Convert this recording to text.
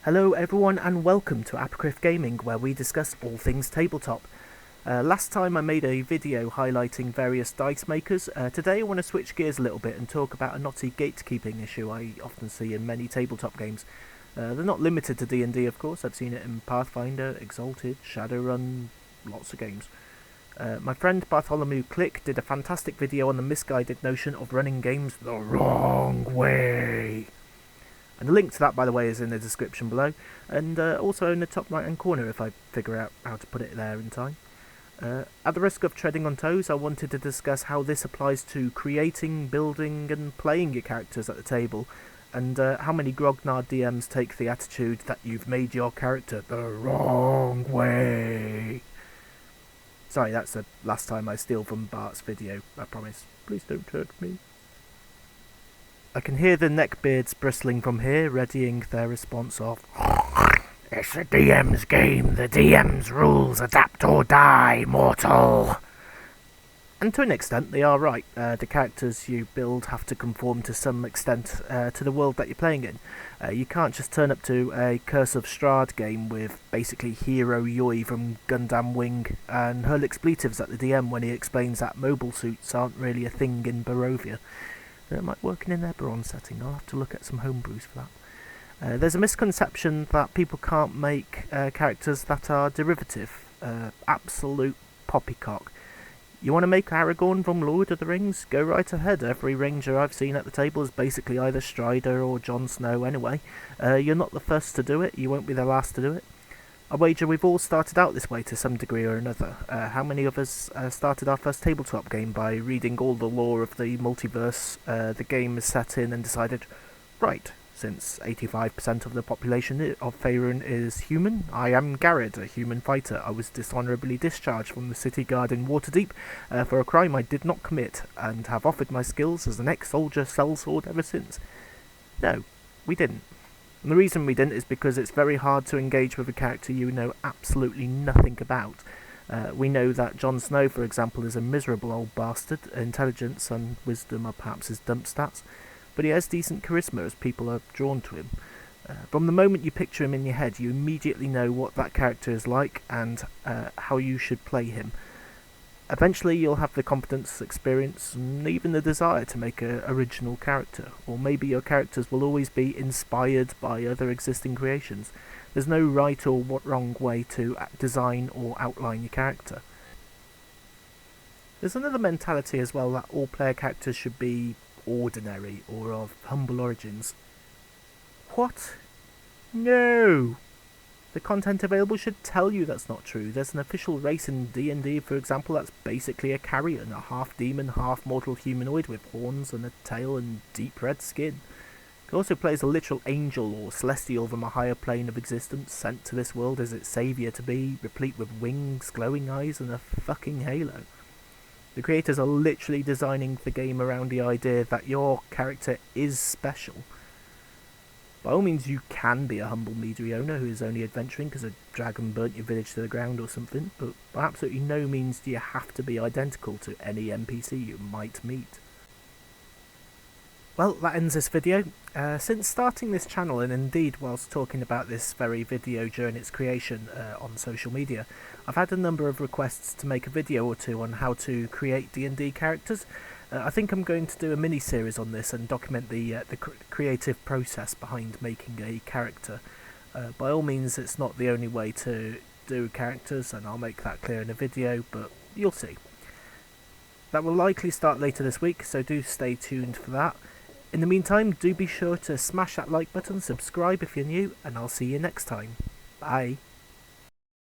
Hello everyone and welcome to Apocryph Gaming, where we discuss all things tabletop. Last time I made a video highlighting various dice makers. Today I want to switch gears a little bit and talk about a knotty gatekeeping issue I often see in many tabletop games. They're not limited to D&D, of course. I've seen it in Pathfinder, Exalted, Shadowrun, lots of games. My friend Bartholomew Click did a fantastic video on the misguided notion of running games the wrong way. And the link to that, by the way, is in the description below, and also in the top right hand corner if I figure out how to put it there in time. At the risk of treading on toes, I wanted to discuss how this applies to creating, building and playing your characters at the table, and how many grognard DMs take the attitude that you've made your character the wrong way. Sorry, that's the last time I steal from Bart's video, I promise. Please don't hurt me. I can hear the neckbeards bristling from here, readying their response of, "It's the DM's game, the DM's rules, adapt or die, mortal." And to an extent, they are right. The characters you build have to conform to some extent to the world that you're playing in. You can't just turn up to a Curse of Strahd game with basically Hero Yoi from Gundam Wing and hurl expletives at the DM when he explains that mobile suits aren't really a thing in Barovia. It might work in an Eberron setting. I'll have to look at some homebrews for that. There's a misconception that people can't make characters that are derivative. Absolute poppycock. You want to make Aragorn from Lord of the Rings? Go right ahead. Every ranger I've seen at the table is basically either Strider or Jon Snow anyway. You're not the first to do it. You won't be the last to do it. I wager we've all started out this way to some degree or another. How many of us started our first tabletop game by reading all the lore of the multiverse the game is set in and decided, right, since 85% of the population of Faerun is human, I am Garrett, a human fighter. I was dishonourably discharged from the city guard in Waterdeep for a crime I did not commit, and have offered my skills as an ex-soldier sellsword ever since. No, we didn't. And the reason we didn't is because it's very hard to engage with a character you know absolutely nothing about. We know that Jon Snow, for example, is a miserable old bastard. Intelligence and wisdom are perhaps his dump stats, but he has decent charisma as people are drawn to him. From the moment you picture him in your head, you immediately know what that character is like and how you should play him. Eventually you'll have the competence, experience, and even the desire to make an original character, or maybe your characters will always be inspired by other existing creations. There's no right or wrong way to design or outline your character. There's another mentality as well, that all player characters should be ordinary or of humble origins. What? No! The content available should tell you that's not true. There's an official race in D&D, for example, that's basically a carrion, a half-demon, half-mortal humanoid with horns and a tail and deep red skin. It also plays a literal angel or celestial from a higher plane of existence, sent to this world as its saviour to be, replete with wings, glowing eyes and a fucking halo. The creators are literally designing the game around the idea that your character is special. By all means, you can be a humble meadery owner who is only adventuring because a dragon burnt your village to the ground or something, but by absolutely no means do you have to be identical to any NPC you might meet. Well, that ends this video. Since starting this channel, and indeed whilst talking about this very video during its creation on social media, I've had a number of requests to make a video or two on how to create D&D characters. I think I'm going to do a mini-series on this and document the creative process behind making a character. By all means, it's not the only way to do characters, and I'll make that clear in a video, but you'll see. That will likely start later this week, so do stay tuned for that. In the meantime, do be sure to smash that like button, subscribe if you're new, and I'll see you next time. Bye.